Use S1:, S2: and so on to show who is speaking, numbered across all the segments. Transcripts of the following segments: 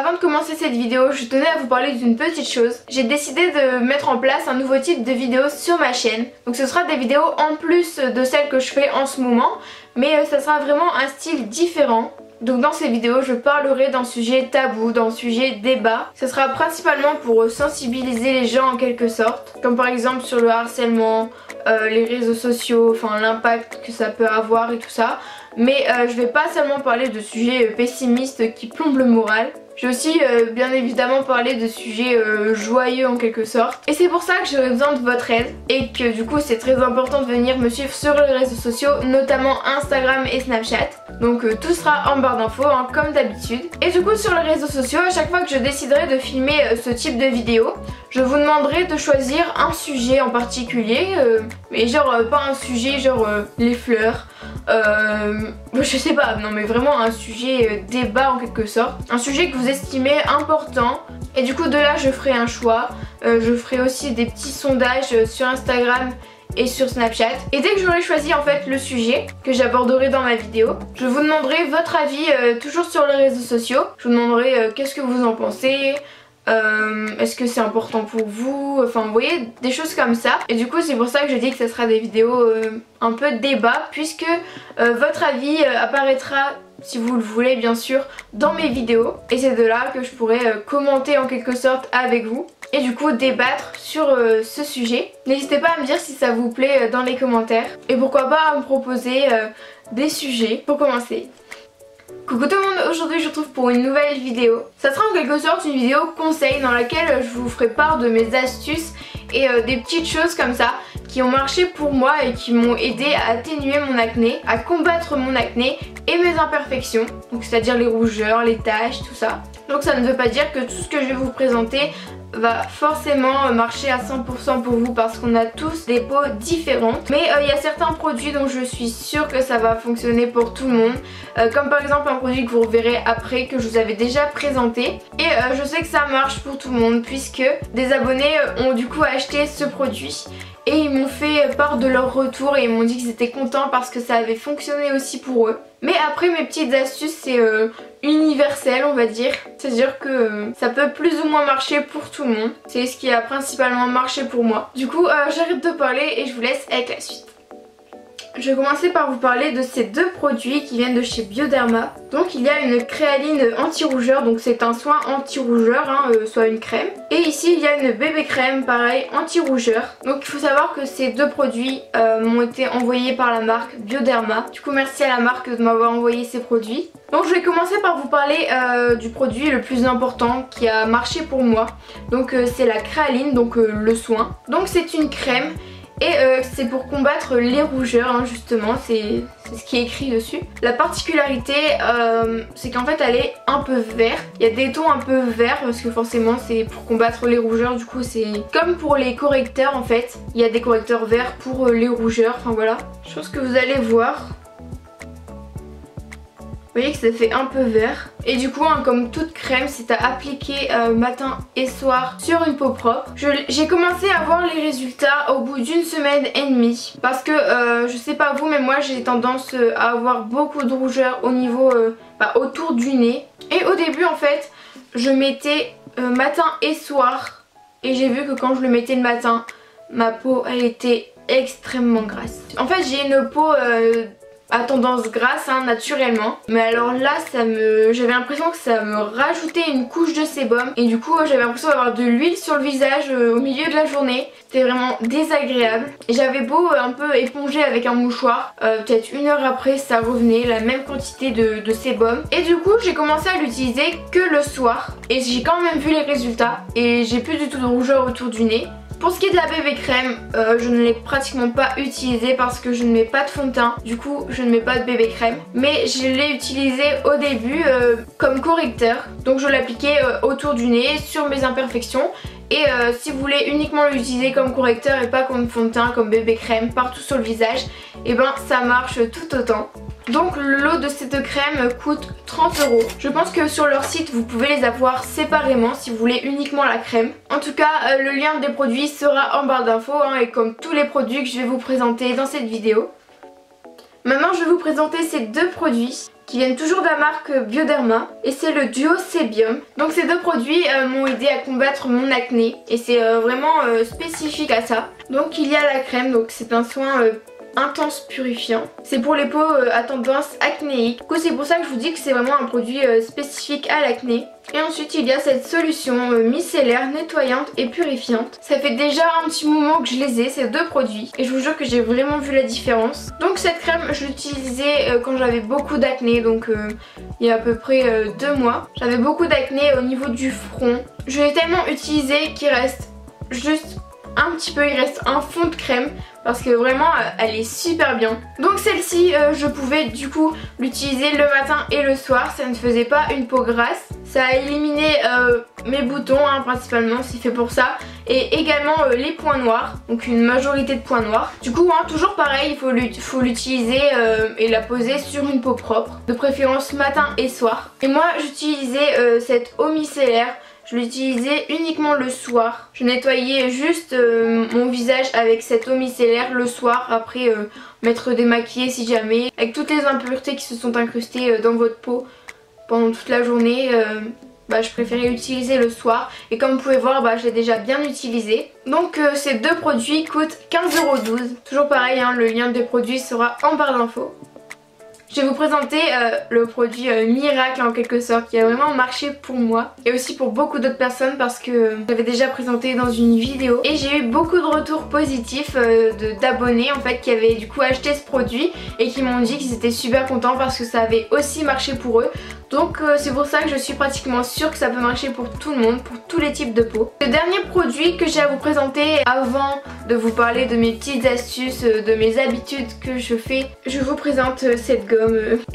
S1: Avant de commencer cette vidéo, je tenais à vous parler d'une petite chose. J'ai décidé de mettre en place un nouveau type de vidéo sur ma chaîne. Donc ce sera des vidéos en plus de celles que je fais en ce moment, mais ça sera vraiment un style différent. Donc dans ces vidéos, je parlerai d'un sujet tabou, d'un sujet débat. Ce sera principalement pour sensibiliser les gens en quelque sorte, comme par exemple sur le harcèlement, les réseaux sociaux, enfin l'impact que ça peut avoir et tout ça. Mais je vais pas seulement parler de sujets pessimistes qui plombent le moral. Je vais aussi bien évidemment parler de sujets joyeux en quelque sorte. Et c'est pour ça que j'aurai besoin de votre aide et que du coup c'est très important de venir me suivre sur les réseaux sociaux, notamment Instagram et Snapchat. Donc tout sera en barre d'infos hein, comme d'habitude. Et du coup sur les réseaux sociaux, à chaque fois que je déciderai de filmer ce type de vidéo, je vous demanderai de choisir un sujet en particulier. Mais genre pas un sujet genre les fleurs. Je sais pas, non mais vraiment un sujet débat en quelque sorte. Un sujet que vous estimez important. Et du coup de là je ferai un choix. Je ferai aussi des petits sondages sur Instagram et sur Snapchat. Et dès que j'aurai choisi en fait le sujet que j'aborderai dans ma vidéo, je vous demanderai votre avis toujours sur les réseaux sociaux. Je vous demanderai qu'est-ce que vous en pensez. Est-ce que c'est important pour vous, enfin vous voyez, des choses comme ça. Et du coup c'est pour ça que je dis que ça sera des vidéos un peu débat, puisque votre avis apparaîtra, si vous le voulez bien sûr, dans mes vidéos. Et c'est de là que je pourrai commenter en quelque sorte avec vous et du coup débattre sur ce sujet. N'hésitez pas à me dire si ça vous plaît dans les commentaires, et pourquoi pas à me proposer des sujets pour commencer. Coucou tout le monde, aujourd'hui je vous retrouve pour une nouvelle vidéo. Ça sera en quelque sorte une vidéo conseil dans laquelle je vous ferai part de mes astuces et des petites choses comme ça qui ont marché pour moi et qui m'ont aidé à atténuer mon acné, à combattre mon acné et mes imperfections, donc c'est-à-dire les rougeurs, les taches, tout ça. Donc ça ne veut pas dire que tout ce que je vais vous présenter va forcément marcher à 100% pour vous, parce qu'on a tous des peaux différentes. Mais il y a certains produits dont je suis sûre que ça va fonctionner pour tout le monde, comme par exemple un produit que vous reverrez après, que je vous avais déjà présenté. Et je sais que ça marche pour tout le monde, puisque des abonnés ont du coup acheté ce produit et ils m'ont fait part de leur retour et ils m'ont dit qu'ils étaient contents parce que ça avait fonctionné aussi pour eux. Mais après, mes petites astuces c'est universel on va dire, c'est-à-dire que ça peut plus ou moins marcher pour tout le monde. C'est ce qui a principalement marché pour moi. Du coup j'arrête de parler et je vous laisse avec la suite. Je vais commencer par vous parler de ces deux produits qui viennent de chez Bioderma. Donc il y a une créaline anti-rougeur, donc c'est un soin anti-rougeur, hein, soit une crème. Et ici il y a une bébé crème, pareil, anti-rougeur. Donc il faut savoir que ces deux produits m'ont été envoyés par la marque Bioderma. Du coup merci à la marque de m'avoir envoyé ces produits. Donc je vais commencer par vous parler du produit le plus important qui a marché pour moi. Donc c'est la créaline, donc le soin. Donc c'est une crème. Et c'est pour combattre les rougeurs hein, justement, c'est ce qui est écrit dessus. La particularité c'est qu'en fait elle est un peu verte. Il y a des tons un peu verts parce que forcément c'est pour combattre les rougeurs. Du coup c'est comme pour les correcteurs en fait. Il y a des correcteurs verts pour les rougeurs, enfin voilà. Je pense que vous allez voir. Vous voyez que ça fait un peu vert. Et du coup hein, comme toute crème, c'est à appliquer matin et soir sur une peau propre. J'ai commencé à voir les résultats au bout d'une semaine et demie, parce que je sais pas vous mais moi j'ai tendance à avoir beaucoup de rougeurs au niveau autour du nez. Et au début en fait je mettais matin et soir, et j'ai vu que quand je le mettais le matin, ma peau elle était extrêmement grasse. En fait j'ai une peau à tendance grasse hein, naturellement, mais alors là j'avais l'impression que ça me rajoutait une couche de sébum, et du coup j'avais l'impression d'avoir de l'huile sur le visage au milieu de la journée. C'était vraiment désagréable et j'avais beau un peu éponger avec un mouchoir, peut-être une heure après ça revenait la même quantité de sébum. Et du coup j'ai commencé à l'utiliser que le soir et j'ai quand même vu les résultats et j'ai plus du tout de rougeur autour du nez. Pour ce qui est de la bébé crème, je ne l'ai pratiquement pas utilisée parce que je ne mets pas de fond de teint. Du coup, je ne mets pas de bébé crème. Mais je l'ai utilisée au début comme correcteur. Donc je l'appliquais autour du nez, sur mes imperfections. Et si vous voulez uniquement l'utiliser comme correcteur et pas comme fond de teint, comme bébé crème, partout sur le visage, et ben ça marche tout autant. Donc le lot de cette crème coûte 30 €. Je pense que sur leur site vous pouvez les avoir séparément si vous voulez uniquement la crème. En tout cas le lien des produits sera en barre d'infos hein, et comme tous les produits que je vais vous présenter dans cette vidéo. Maintenant je vais vous présenter ces deux produits qui viennent toujours de la marque Bioderma et c'est le duo Sébium. Donc ces deux produits m'ont aidé à combattre mon acné et c'est vraiment spécifique à ça. Donc il y a la crème, donc c'est un soin intense purifiant. C'est pour les peaux à tendance acnéique. Du coup c'est pour ça que je vous dis que c'est vraiment un produit spécifique à l'acné. Et ensuite il y a cette solution micellaire nettoyante et purifiante. Ça fait déjà un petit moment que je les ai, ces deux produits, et je vous jure que j'ai vraiment vu la différence. Donc cette crème je l'utilisais quand j'avais beaucoup d'acné, donc il y a à peu près 2 mois. J'avais beaucoup d'acné au niveau du front. Je l'ai tellement utilisée qu'il reste juste un petit peu, il reste un fond de crème parce que vraiment elle est super bien. Donc celle-ci je pouvais du coup l'utiliser le matin et le soir, ça ne faisait pas une peau grasse. Ça a éliminé mes boutons principalement, c'est fait pour ça. Et également les points noirs, donc une majorité de points noirs. Du coup toujours pareil, il faut l'utiliser et la poser sur une peau propre, de préférence matin et soir. Et moi j'utilisais cette eau micellaire. Je l'utilisais uniquement le soir. Je nettoyais juste mon visage avec cette eau micellaire le soir, après m'être démaquillée si jamais. Avec toutes les impuretés qui se sont incrustées dans votre peau pendant toute la journée, je préférais utiliser le soir. Et comme vous pouvez voir, je l'ai déjà bien utilisé. Donc ces deux produits coûtent 15,12 €. Toujours pareil, le lien des produits sera en barre d'infos. Je vais vous présenter le produit miracle en quelque sorte qui a vraiment marché pour moi et aussi pour beaucoup d'autres personnes parce que j'avais déjà présenté dans une vidéo et j'ai eu beaucoup de retours positifs d'abonnés en fait qui avaient du coup acheté ce produit et qui m'ont dit qu'ils étaient super contents parce que ça avait aussi marché pour eux. Donc c'est pour ça que je suis pratiquement sûre que ça peut marcher pour tout le monde, pour tous les types de peau. Le dernier produit que j'ai à vous présenter avant de vous parler de mes petites astuces, de mes habitudes que je fais, je vous présente cette gomme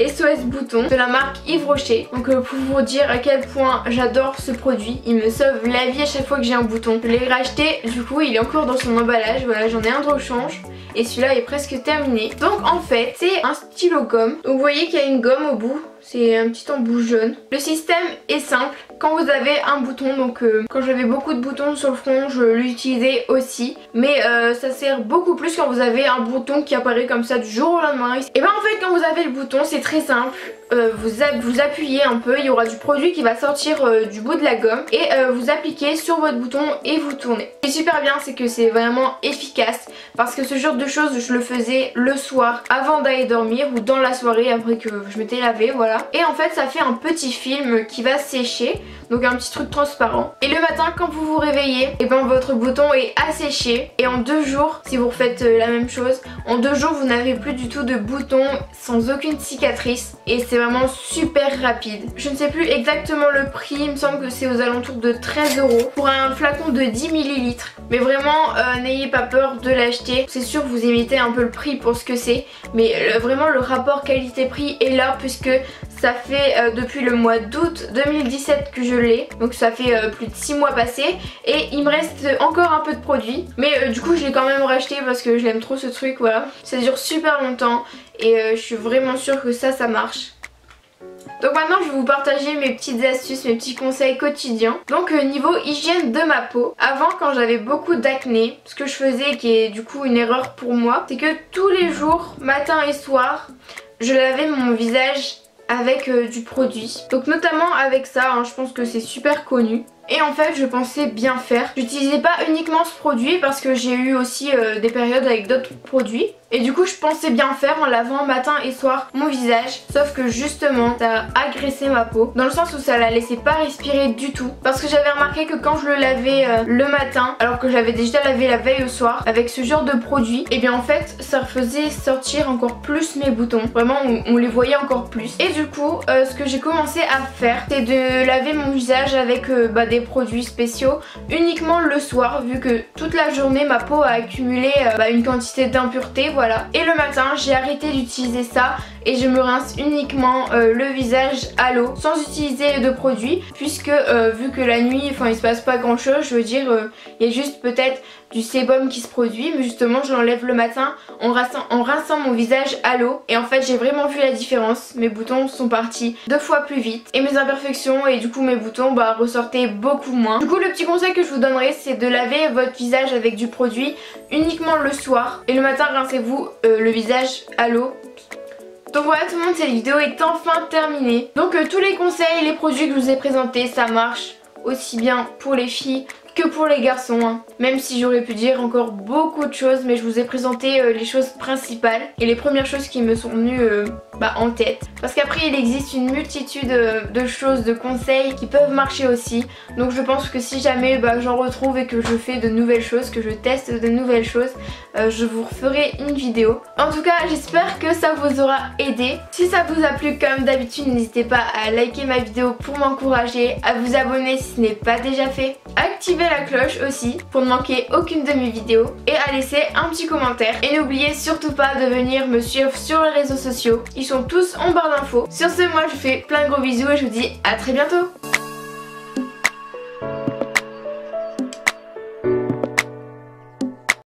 S1: SOS Bouton de la marque Yves Rocher. Donc pour vous dire à quel point j'adore ce produit, il me sauve la vie à chaque fois que j'ai un bouton. Je l'ai racheté, du coup il est encore dans son emballage, voilà, j'en ai un de rechange. Et celui-là est presque terminé. Donc en fait c'est un stylo gomme. Donc vous voyez qu'il y a une gomme au bout. C'est un petit embout jaune. Le système est simple. Quand vous avez un bouton, donc quand j'avais beaucoup de boutons sur le front, je l'utilisais aussi. Mais ça sert beaucoup plus quand vous avez un bouton qui apparaît comme ça du jour au lendemain. Et ben en fait quand vous avez le bouton c'est très simple. Vous appuyez un peu, il y aura du produit qui va sortir du bout de la gomme. Et vous appliquez sur votre bouton et vous tournez. Ce qui est super bien c'est que c'est vraiment efficace. Parce que ce genre de choses je le faisais le soir avant d'aller dormir ou dans la soirée après que je m'étais lavée, voilà. Et en fait ça fait un petit film qui va sécher, donc un petit truc transparent. Et le matin quand vous vous réveillez, et ben votre bouton est asséché. Et en 2 jours, si vous refaites la même chose, en 2 jours vous n'avez plus du tout de boutons sans aucune cicatrice. Et c'est vraiment super rapide. Je ne sais plus exactement le prix, il me semble que c'est aux alentours de 13 € pour un flacon de 10 ml. Mais vraiment n'ayez pas peur de l'acheter. C'est sûr vous imitez un peu le prix pour ce que c'est, mais vraiment le rapport qualité-prix est là puisque ça fait depuis le mois d'août 2017 que je l'ai. Donc ça fait plus de 6 mois passés. Et il me reste encore un peu de produits. Mais du coup je l'ai quand même racheté parce que je l'aime trop ce truc, voilà. Ça dure super longtemps. Et je suis vraiment sûre que ça marche. Donc maintenant je vais vous partager mes petites astuces, mes petits conseils quotidiens. Donc niveau hygiène de ma peau, avant quand j'avais beaucoup d'acné, ce que je faisais qui est du coup une erreur pour moi, c'est que tous les jours, matin et soir, je lavais mon visage avec du produit. Donc notamment avec ça, je pense que c'est super connu. Et en fait je pensais bien faire. J'utilisais pas uniquement ce produit parce que j'ai eu aussi des périodes avec d'autres produits. Et du coup je pensais bien faire en lavant matin et soir mon visage. Sauf que justement ça a agressé ma peau. Dans le sens où ça la laissait pas respirer du tout. Parce que j'avais remarqué que quand je le lavais le matin, alors que j'avais déjà lavé la veille au soir, avec ce genre de produit, et bien en fait ça faisait sortir encore plus mes boutons. Vraiment on les voyait encore plus. Et du coup ce que j'ai commencé à faire, c'est de laver mon visage avec des produits spéciaux uniquement le soir, vu que toute la journée ma peau a accumulé une quantité d'impuretés, voilà. Et le matin j'ai arrêté d'utiliser ça et je me rince uniquement le visage à l'eau sans utiliser de produits, puisque vu que la nuit il se passe pas grand chose, je veux dire il y a juste peut-être du sébum qui se produit, mais justement je l'enlève le matin en rinçant mon visage à l'eau. Et en fait j'ai vraiment vu la différence, mes boutons sont partis 2 fois plus vite et mes imperfections et du coup mes boutons ressortaient beaucoup moins. Du coup le petit conseil que je vous donnerai c'est de laver votre visage avec du produit uniquement le soir et le matin rincez-vous le visage à l'eau. Donc voilà tout le monde, cette vidéo est enfin terminée. Donc tous les conseils, les produits que je vous ai présentés, ça marche aussi bien pour les filles que pour les garçons, hein. Même si j'aurais pu dire encore beaucoup de choses, mais je vous ai présenté les choses principales et les premières choses qui me sont venues en tête. Parce qu'après il existe une multitude de choses, de conseils qui peuvent marcher aussi. Donc je pense que si jamais j'en retrouve et que je fais de nouvelles choses, que je teste de nouvelles choses, je vous referai une vidéo. En tout cas j'espère que ça vous aura aidé. Si ça vous a plu comme d'habitude, n'hésitez pas à liker ma vidéo pour m'encourager, à vous abonner si ce n'est pas déjà fait, activer la cloche aussi pour ne manquer aucune de mes vidéos et à laisser un petit commentaire. Et n'oubliez surtout pas de venir me suivre sur les réseaux sociaux, ils sont tous en barre d'infos. Sur ce, moi je vous fais plein de gros bisous et je vous dis à très bientôt.